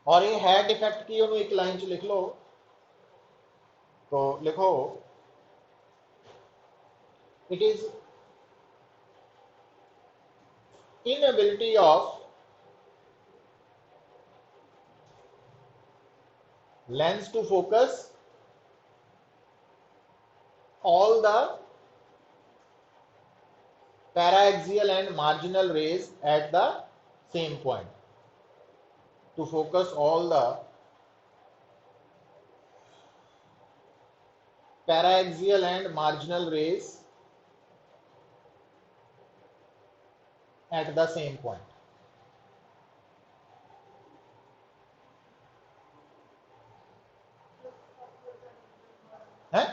और ये है डिफेक्ट की उन्होंने एक लाइन च लिख लो। तो लिखो it is inability of lens to focus all the paraaxial and marginal rays at the same point, to focus all the paraaxial and marginal rays at the same point। है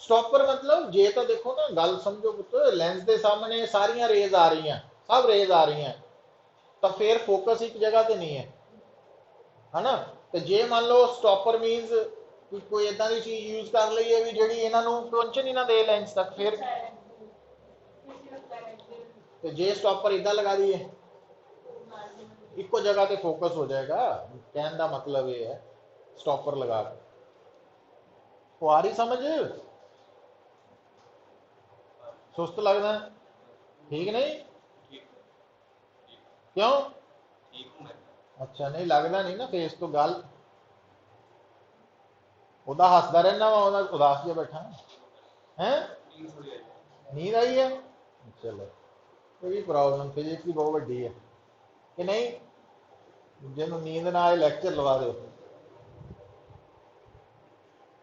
stopper मतलब जे तो देखो ना गल समझो पुत्र, लेंस के सामने सारिया रेज आ रही हैं, सब रेज आ रही हैं, तो फिर फोकस एक जगह तो नहीं है ना। तो जे मान लो स्टॉपर मीनस कोई इदा की चीज यूज कर लीए भी जी इन्हों पहुंचन ही ना दे लेंस तक, फिर तो जे स्टॉपर इदा लगा दिए इको जगह पे फोकस हो जाएगा। कहने का मतलब ये है स्टॉपर लगा के। तो आ रही समझ? सुस्त लगना ठीक नहीं? क्यों? अच्छा नहीं लगता नहीं ना फेस तो गल उदा हसदा रहना वा, उदास जो बैठा है। नींद आई है? चलो ये भी प्रॉब्लम फिजिक्स की बहुत वड्डी है कि नहीं? जिन्हों नींद ना आए लैक्चर लवा दो।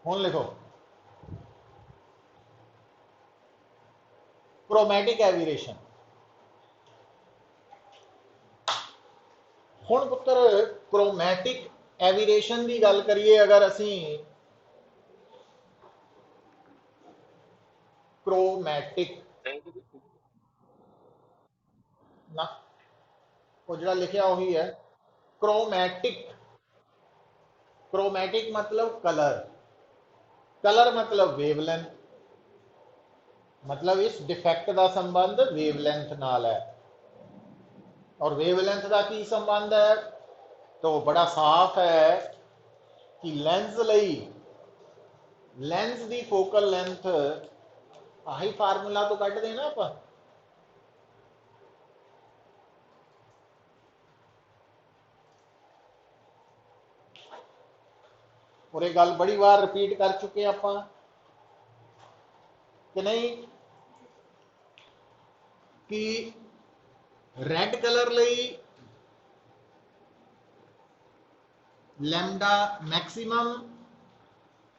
हुण लिखो क्रोमैटिक एविरेशन। हुण पुत्र क्रोमैटिक एविरेशन की गल करिए, अगर असी क्रोमैटिक ना वो जो लिखा वही है क्रोमैटिक। क्रोमैटिक मतलब कलर, कलर मतलब वेवलेंथ, मतलब इस डिफेक्ट का संबंध वेवलेंथ नाल है। और वेवलेंथ का की संबंध है? तो बड़ा साफ है कि लेंस लई लेंस की फोकल लेंथ आही फार्मूला तो कट देना आप। और ये गल बड़ी बार रिपीट कर चुके आप कि नहीं, कि रेड कलर लई लैम्डा मैक्सिमम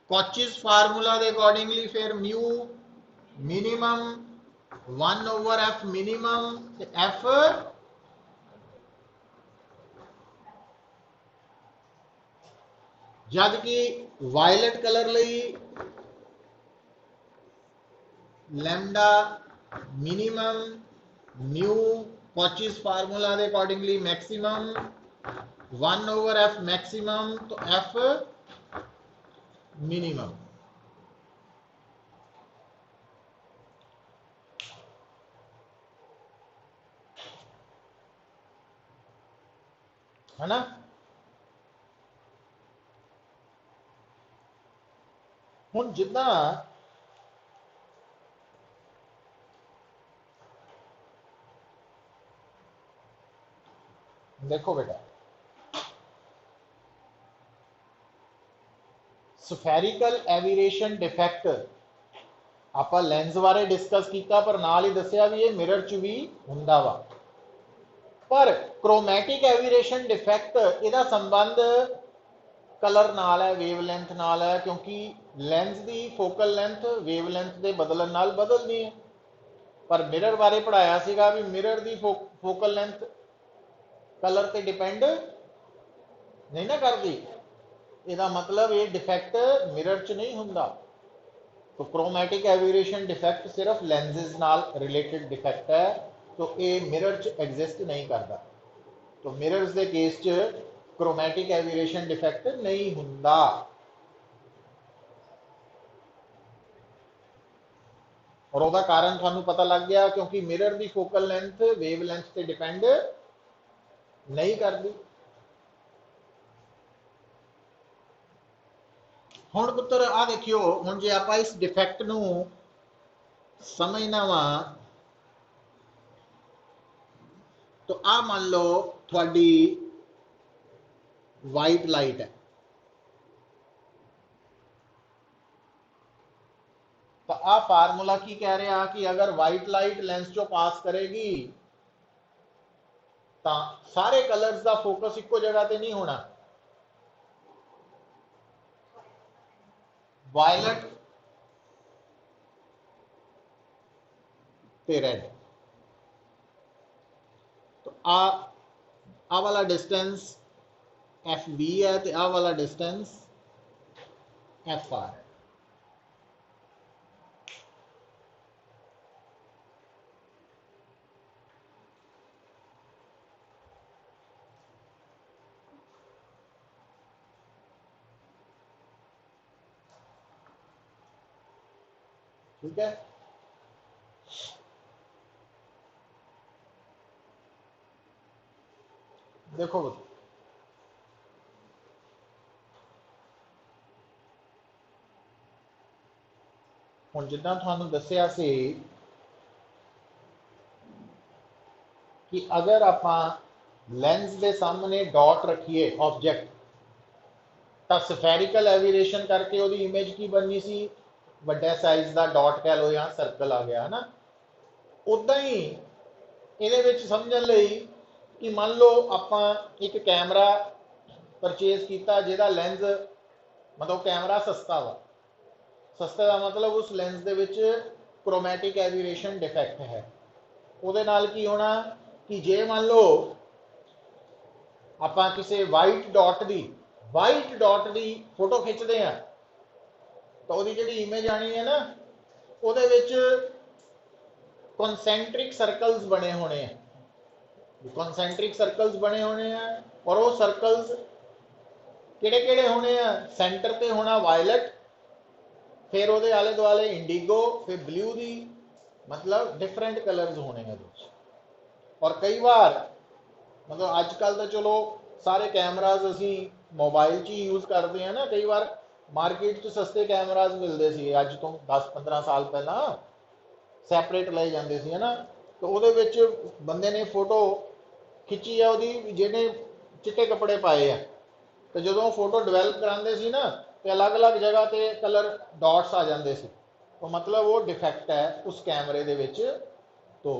कॉचिस फार्मूला के अकॉर्डिंगली फिर mu minimum 1/f minimum F, जबकि वायलेट कलर लई lambda minimum mu Cauchy's formula के अकॉर्डिंगली मैक्सिमम 1/f मैक्सिमम तो एफ मिनिमम। है ना? हुण जिदा देखो बेटा स्फेरिकल एविरेशन डिफेक्ट आप लेंस बारे डिस्कस किया, पर नाल ही दसिया भी ये मिरर च भी हुंदा वा। पर क्रोमैटिक एविरेशन डिफेक्ट इहदा संबंध कलर नाल है, वेवलेंथ नाल है, क्योंकि लेंस की फोकल लेंथ वेवलेंथ के बदलन नाल बदलती है। पर मिरर बारे पढ़ाया सीगा भी मिरर की फोकल लेंथ कलर पर डिपेंड नहीं ना करती। इसका मतलब ये डिफेक्ट मिरर च नहीं हुंदा। तो क्रोमैटिक एविरेशन डिफेक्ट सिर्फ लेंसेज नाल रिलेटेड डिफेक्ट है, तो ये मिरर च एग्जिस्ट नहीं करता। तो मिरर्स के केस च क्रोमैटिक एविरेशन डिफेक्ट नहीं हुंदा। और उसका कारण थानू पता लग गया, क्योंकि मिरर की फोकल लेंथ वेव लेंथ से डिपेंड नहीं करती। हुण पुत्र आ देखियो, हुण जे आपां इस डिफेक्ट नू समझना वा, तो आ मान लो थोड़ी वाइट लाइट है, तो आ फार्मूला की कह रहा कि अगर वाइट लाइट लेंस चो पास करेगी तो सारे कलर्स का फोकस इको जगह ते नहीं होना। वायलट ते रेड, तो आ वाला डिस्टेंस एफ वी है, तो आ वाला डिस्टेंस एफ आर है। ठीक है, देखो हुण जिद्दां तुहानूं दस्सिया सी कि अगर आपां लेंस के सामने डॉट रखिए ऑब्जेक्ट, तो सफेरिकल एविरेशन करके वो इमेज की बननी सी, वड्डे साइज का डॉट कह लो या सर्कल आ गया है ना। उदा ही ये समझने लई कि मान लो आपां एक कैमरा परचेज किया जिहदा लेंस, मतलब कैमरा सस्ता वा, सस्ते का मतलब उस लेंस दे विच क्रोमैटिक एविरेशन डिफेक्ट है। उहदे नाल की होना कि जे मान लो आपां किसी वाइट डॉट की फोटो खिंचते हैं, तो वो जी इमेज आनी है ना, वो कॉन्सेंट्रिक सर्कल्स बने होने हैं, कॉन्सेंट्रिक सर्कल्स बने होने हैं, और वो सर्कल्स किहड़े किहड़े होने हैं, सेंटर पे होना वायलट, फिर वो आले दुआले इंडिगो, फिर ब्लू दी, मतलब डिफरेंट कलर्स होने हैं। और कई बार मतलब अजकल तो चलो सारे कैमराज असी मोबाइल च यूज़ करते हैं ना, कई बार मार्केट सस्ते कैमराज मिलते थे अज तो 10-15 साल पहला सैपरेट ले जाते थे ना, तो वो बंदे ने फोटो खिंची है वो जिन्हें चिट्टे कपड़े पाए हैं, तो जो फोटो डिवेलप कराते सी ना, तो अलग अलग जगह पर कलर डॉट्स आ जाते थे, तो मतलब वो डिफेक्ट है उस कैमरे दे विच। तो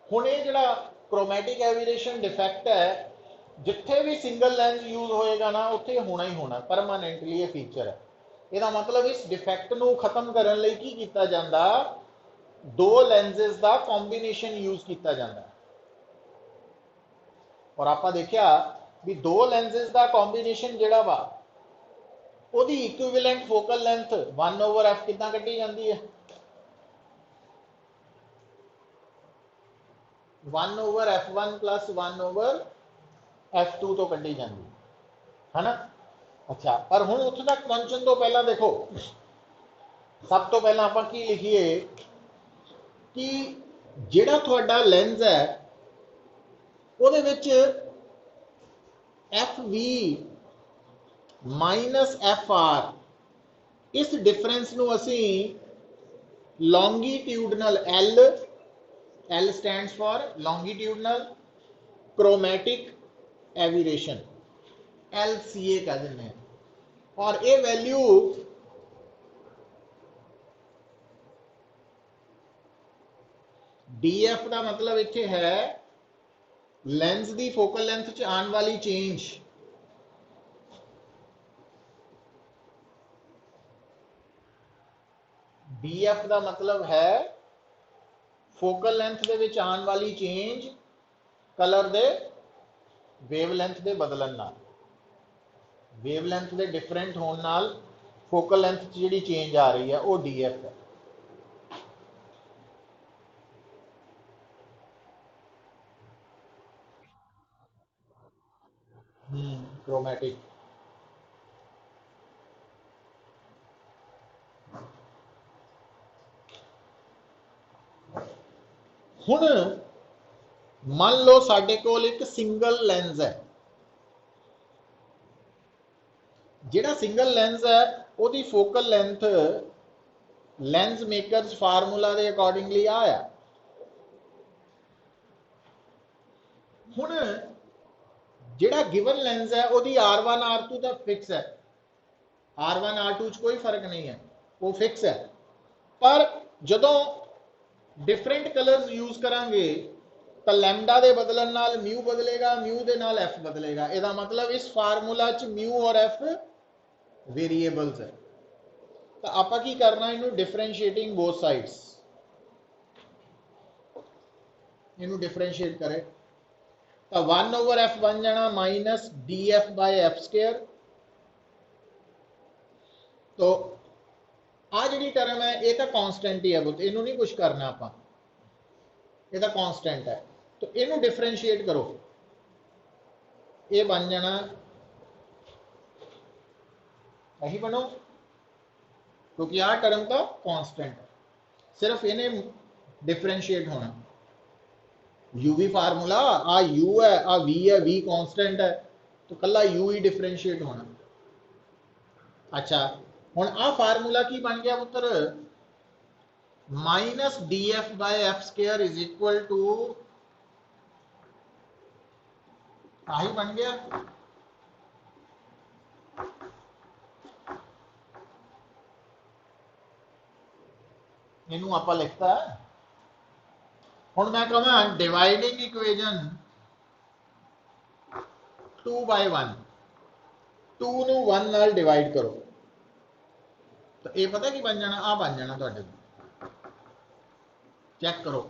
हुण ये जिहड़ा क्रोमैटिक एविरेशन डिफेक्ट है, जिथे भी सिंगल लेंस यूज होएगा ना उत्थे होना ही होना, परमानेंटली ये फीचर है। इसका मतलब इस डिफेक्ट नू खत्म करने लई की कीता जांदा, दो लेंसेज का कॉम्बीनेशन यूज किया जाता है। और आप देखिया भी दो लेंसेज का कॉम्बीनेशन जिहड़ा वा ओदी इक्विवेलेंट फोकल लेंथ 1/f कितना कड्ढी जाती है, 1/f1 प्लस 1/f2 तो कड्ढी जाती है ना। अच्छा, पर हुण उत्थे तक पहुंचण तो पहला देखो, सब तो पहला आपां की लिखिए कि जिहड़ा तुहाडा लेंस है ਉਹਦੇ ਵਿੱਚ F V minus F R, इस डिफरेंस ਨੂੰ ਅਸੀਂ longitudinal L stands for longitudinal chromatic aberration LCA कह देते हैं। और ये वैल्यू DF का मतलब इत्थे है लेंस की फोकल लेंथ च आने वाली चेंज, BF का मतलब है फोकल लेंथ दे विच आने वाली चेंज कलर दे वेवलेंथ के बदलन नाल, वेवलेंथ के डिफरेंट होने नाल फोकल लेंथ जी चेंज आ रही है वो DF है। क्रोमैटिक हुण मान लो साडे कोल एक सिंगल लेंस है, जिहड़ा सिंगल लेंस है ਉਹਦੀ focal length lens makers formula के अकॉर्डिंगली आया। हुण जिहड़ा गिवन लेंस है ਉਹਦੀ R1 R2 ਦਾ फिक्स है, R1 R2 च कोई फर्क नहीं है, वो फिक्स है। पर जदों डिफरेंट कलर्स यूज करांगे तो लैम्डा के बदलन नाल म्यू बदलेगा, म्यू के नाल एफ बदलेगा। इसका मतलब इस फार्मूला च म्यू और एफ वेरीएबल्स है। तो आप की करना इनू डिफरेंशिएटिंग बोथ साइड्स, इनू डिफरेंशिएट करें तो 1/f बन जाना minus D F by F square. तो आ जी टर्म है ये तो कॉन्स्टेंट ही है, बुत इनू नहीं कुछ करना, आप ये तो कॉन्स्टेंट है। तो इनू डिफरेंशिएट करो, ये बन जाना यही बनो, क्योंकि आ टर्म तो कांस्टेंट है, सिर्फ इन्हें डिफरेंशिएट होना। यू वी फार्मूला आ यू है, आ वी है, वी कांस्टेंट है, तो कला यू ही डिफरेंशिएट होना। अच्छा हुण आ फार्मूला की बन गया पुत्र, minus D F by F square is equal to आही बन गया। इनू आप लिखता है। हुण मैं कहां डिवाइडिंग इक्वेजन 2/1, 2 नू 1 नाल डिवाइड करो तो ये पता की बन जाना, आ बन जाना तुहाडे, चेक करो।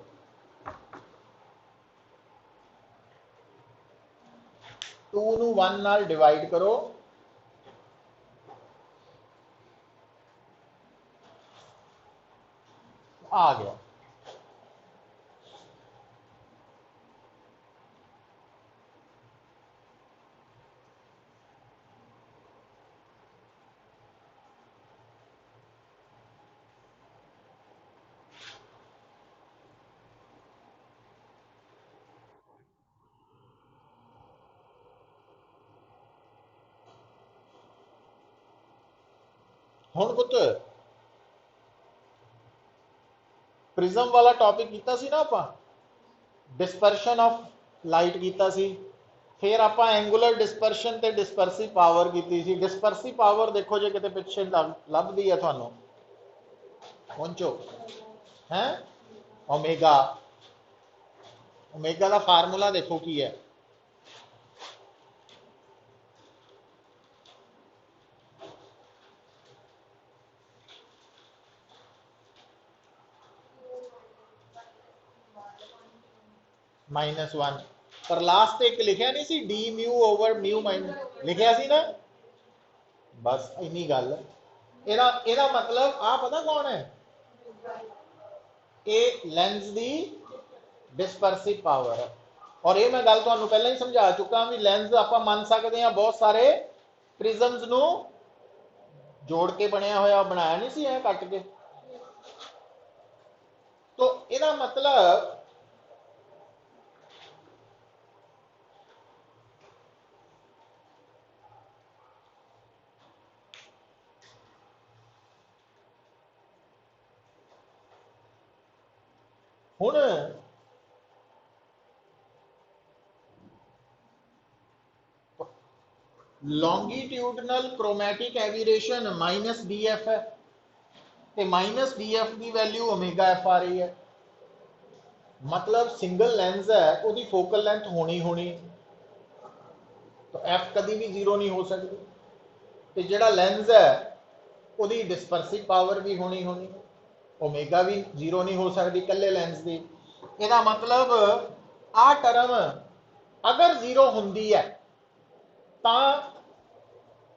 टू नू 1 नाल डिवाइड करो, आ गया। हुण पुत प्रिज्म वाला टॉपिक कीता सी ना आपां, डिस्पर्शन ऑफ लाइट कीता सी, फिर आपां एंगुलर डिस्पर्शन ते डिस्पर्सिव पावर कीती सी। डिस्पर्सिव पावर देखो जे किते पिछे लभदी है तुहानूं, पहुंचो हैं, ओमेगा, ओमेगा का फार्मूला देखो की है, -1। पर लास्ट एक लिखा नहीं सी, D mu over mu minus लिखा सी ना, बस इन्नी गल। एदा मतलब आ पता कौन है, ये लेंस दी डिस्पर्सिव पावर है। और ये मैं गल तुहानूं पहले ही समझा चुका भी, लेंस आप मान सकते हैं बहुत सारे प्रिजम्स नूं जोड़ के बनया होया, बनाया नहीं सी है कट के। तो ਇਹਦਾ मतलब हुण longitudinal chromatic aberration minus D F है, तो माइनस डी एफ की वैल्यू ओमेगा एफ आ रही है। मतलब सिंगल लेंस है उसकी फोकल लेंथ होनी होनी, तो एफ कभी भी जीरो नहीं हो सकती। तो जिहड़ा लेंस है उसकी डिस्पर्सिव पावर भी होनी होनी, ओमेगा भी जीरो नहीं हो सकती कल्ले लेंस की। इसका मतलब आ टर्म अगर जीरो होंदी है तो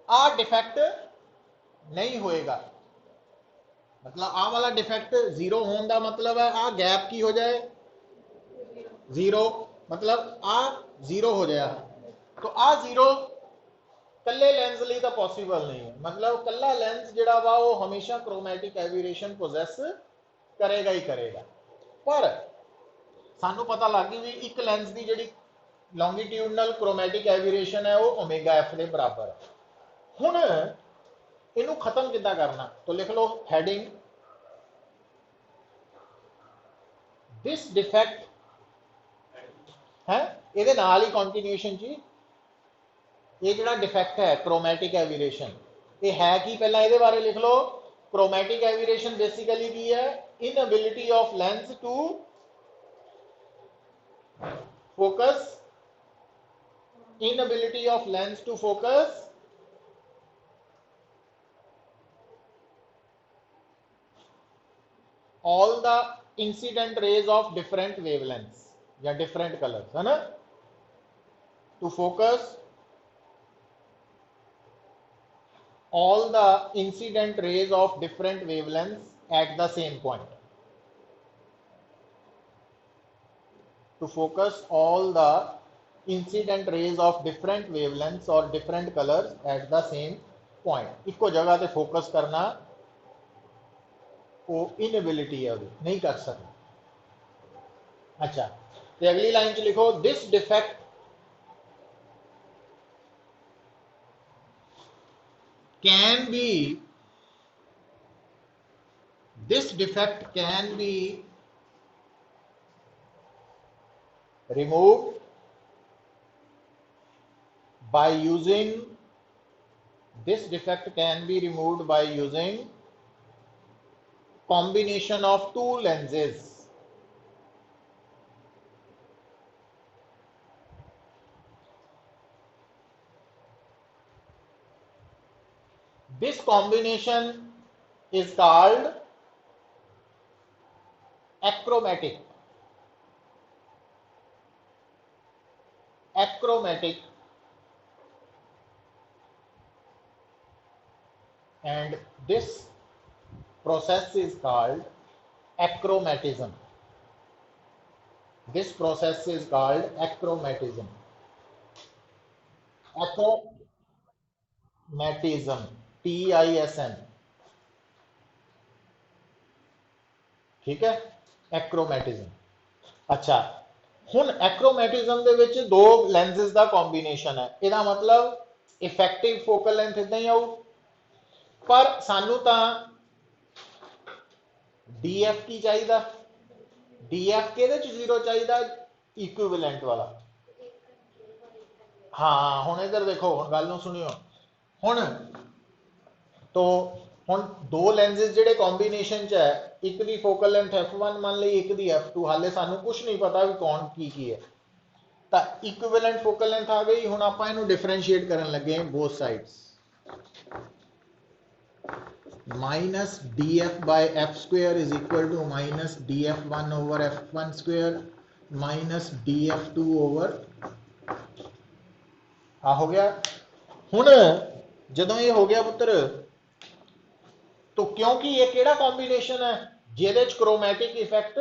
आ डिफेक्ट नहीं होएगा। मतलब आ वाला डिफेक्ट जीरो होने का मतलब है आ गैप की हो जाए जीरो, मतलब आ जीरो हो जाए। तो आ जीरो कल्ले लेंस लिए तो पॉसिबल नहीं है। मतलब कल्ला लेंस जिहड़ा वा वो हमेशा क्रोमैटिक एविरेशन पोजैस करेगा ही करेगा। पर सानू पता लग गई भी एक लेंस की जिहड़ी लॉन्गिट्यूडनल क्रोमैटिक एविरेशन है वो ओमेगा एफ के बराबर है। हुण इनू खत्म किद्दां करना, तो लिख लो हैडिंग दिस डिफेक्ट है, ये नाल ही कॉन्टिन्यूएशन जी ये जिहड़ा डिफेक्ट है क्रोमैटिक एविरेशन, ये है कि पहला ये बारे लिख लो। क्रोमैटिक एविरेशन बेसिकली की है inability of lens to focus, inability of lens to focus all the incident rays of different wavelengths या different colors, है ना, to focus all the incident rays of different wavelengths at the same point, to focus all the incident rays of different wavelengths or different colors at the same point, इको जगह पे focus करना वो inability है, वो नहीं कर सकते। अच्छा, तो अगली लाइन च लिखो this defect can be, this defect can be removed by using, this defect can be removed by using combination of two lenses, this combination is called achromatic, achromatic, and this process is called achromatism, this process is called achromatism, achromatism, TISM, ठीक है, एक्रोमैटिज्म। अच्छा, हुण एक्रोमैटिज्म दे विच दो लैंसेस दा combination है, इहदा मतलब effective focal length इदां ही आऊ, पर सानू तां DF की चाहिदा, DF किहदे च 0 चाहिदा, इक्विवेलेंट वाला। हाँ हुण इधर देखो, हुण गल नूं सुनियो, हुण तो हुण दो लैंसेस जिहड़े कॉम्बीनेशन च है, एक दी फोकल लेंथ f1 मान ली, एक दी f2, हाले सानू कुछ नहीं पता भी कौन की है, तो इक्विवेलेंट फोकल लेंथ आ गई। हुण आपां इहनूं डिफरेंशिएट करन लगे both sides, minus df by f square is equal to minus df1 over f1 square minus df2 over, आ हो गया। हुण जदों ये हो गया पुत्र, तो क्योंकि ये केड़ा कॉम्बिनेशन है जिहदे च क्रोमैटिक इफेक्ट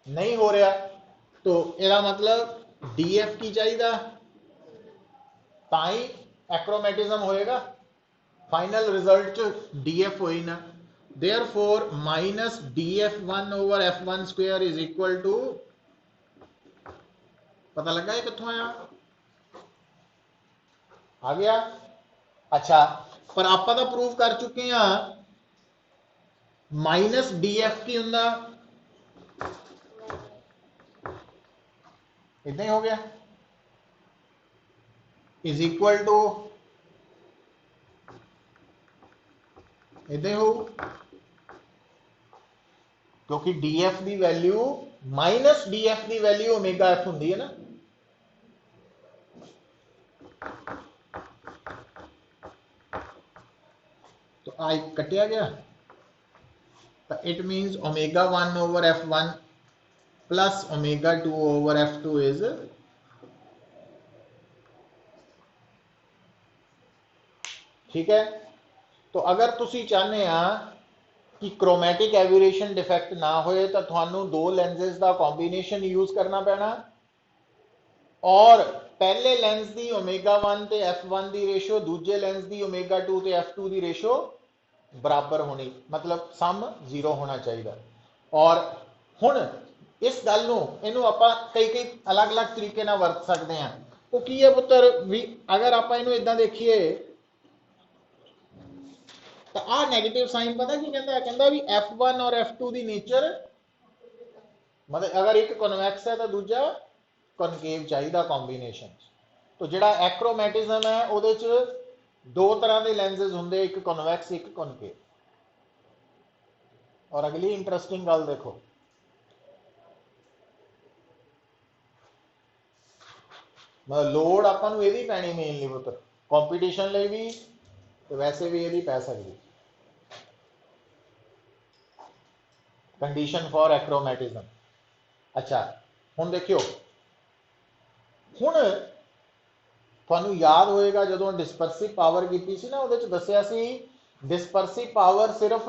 नहीं हो रहा, तो इसका मतलब DF की चाहिए ताई एक्रोमैटिज्म होएगा, फाइनल रिजल्ट DF होई ना, therefore minus DF1 over F1 square is equal to, पता लगा ये कित्थों आया, आ गया। अच्छा, पर आप तो प्रूव कर चुके हैं माइनस DF की हुंदा, इतना ही हो गया, इज इक्वल टू इतना ही हो, क्योंकि DF की वैल्यू माइनस DF की वैल्यू ओमेगा एफ होंगी है ना, तो आई कटिया गया, तो it means omega 1 over F1 plus omega 2 over F2 is, ठीक है। तो अगर तुसी चाहते हैं कि क्रोमैटिक एविरेशन डिफेक्ट ना होए, तो थानू दो लेंसेज का कॉम्बीनेशन यूज करना पैना, और पहले लेंस की ओमेगा 1 ते F1 की रेशो, दूजे लेंस की ओमेगा 2 ते F2 की रेशो बराबर होनी, मतलब सम 0 होना चाहिए। और हुण इस गल नूं इहनूं आपां कई कई अलग अलग तरीके नाल वरत सकते हैं। वो की है पुत्र भी, अगर आपां इहनूं इदां देखीए तो आ नैगेटिव साइन पता की कहता है, कहता भी F1 और F2 की नेचर, मतलब अगर एक कन्वैक्स है तो दूजा कनकेव चाहिए कॉम्बीनेशन। तो जिहड़ा एक्रोमैटिज्म है उहदे च दो तरह के लैंसेज होंगे, एक कन्वैक्स एक कनकेव। और अगली इंटरेस्टिंग गल देखो, मतलब लोड़ आपां ये पैनी मेनली पुत्र कॉम्पीटिशन लिए भी, तो वैसे भी ये पै सकती कंडीशन फॉर एक्रोमैटिज्म। अच्छा हुण देखियो, हुण तुहानूं याद होएगा जो डिस्पर्सिव पावर की सी ना, उहदे च दस्सिया सी डिस्पर्सिव पावर सिर्फ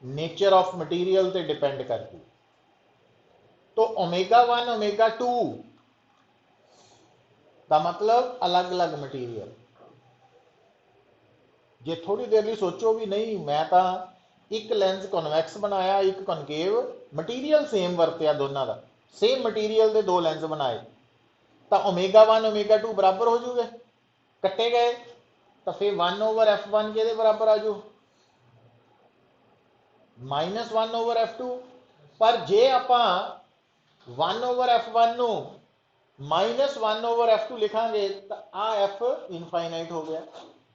नेचर ऑफ मटीरियल ते डिपेंड करती। तो ω1 ω2 का मतलब अलग अलग मटीरियल। जे थोड़ी देर लिए सोचो भी नहीं, मैं तो एक लेंस कन्वैक्स बनाया एक कनकेव, मटीरियल सेम वरत्या दोनों का, सेम मटीरियल के दो लेंस बनाए, तो ω1 ω2 बराबर हो जूगे, कट्टे गए, तो फिर 1/f1 के बराबर आ जू -1/f2। पर जे आप 1/f1 -1/f2 लिखांगे तो आ एफ इनफाइनाइट हो गया,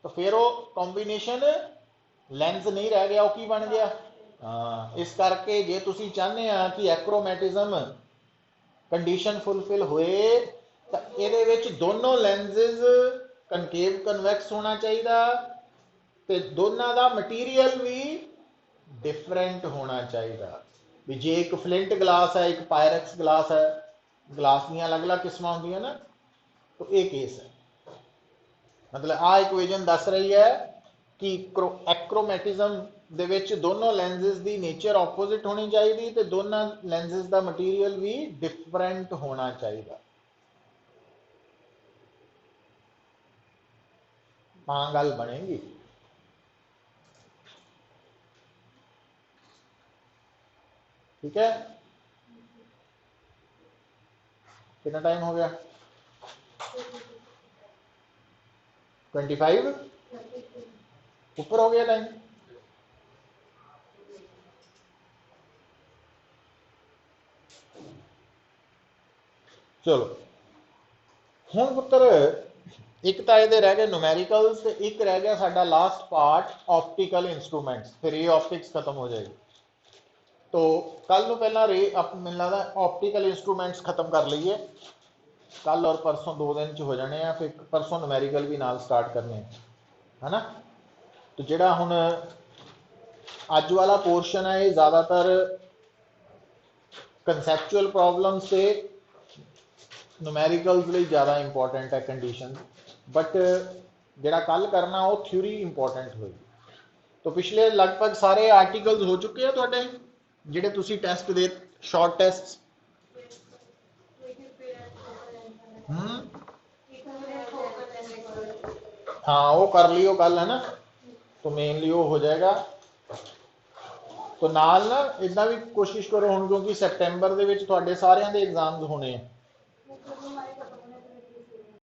तो फिर वो कॉम्बीनेशन लेंस नहीं रह गया, वो की बन गया। हाँ, इस करके जे तुसी चाहते हैं कि एक्रोमैटिज्म कंडीशन फुलफिल होए तो ये दोनों लेंसेज कनकेव कन्वैक्स होना चाहिए, तो दोनों का मटीरियल भी डिफरेंट होना चाहिए। भी जे एक फ्लिंट ग्लास है एक पायरक्स ग्लास है, ग्लास दी अलग अलग किस्म होंगे ना, तो ये केस है। मतलब आ इक्वेजन दस रही है कि एक्रोमैटिज्म दे विच दोनों लेंसेज की नेचर ऑपोजिट होनी चाहिए, तो दोनों लेंसेज का मटीरियल भी डिफरेंट होना चाहिए, हाँ गल बनेगी। ठीक है, कितना टाइम हो गया? 25 ऊपर हो गया टाइम। चलो हुण पुत्र एक तो ये रह गए न्यूमेरिकल्स, एक रह गया साडा लास्ट पार्ट ऑप्टिकल इंस्ट्रूमेंट्स, फिर ये ऑप्टिक्स खत्म हो जाएगी। तो कल पहला रे मैंने लगता ऑप्टिकल इंस्ट्रूमेंट्स खत्म कर लीए, कल और परसों 2 दिन च हो जाने हैं, फिर परसों न्यूमेरिकल भी नाल स्टार्ट करने है ना। तो जिहड़ा हुण अज वाला पोर्शन है ये ज़्यादातर कंसैप्चुअल प्रॉब्लम्स से न्यूमेरिकल्स लिए ज़्यादा इंपॉर्टेंट है कंडीशन, बट जिहड़ा कल करना वो थ्योरी इंपॉर्टेंट होगी। तो पिछले लगभग सारे आर्टिकल्स हो चुके हैं तुहाडे जिहड़े तुसी टेस्ट दे शॉर्ट टेस्ट। हाँ वो कर लियो कल, है ना, तो मेनली वो हो जाएगा। तो नाल ना इदा भी कोशिश करो हुण, क्योंकि सैप्टेंबर दे विच तुहाडे सारियां दे एग्जाम्स होने हैं,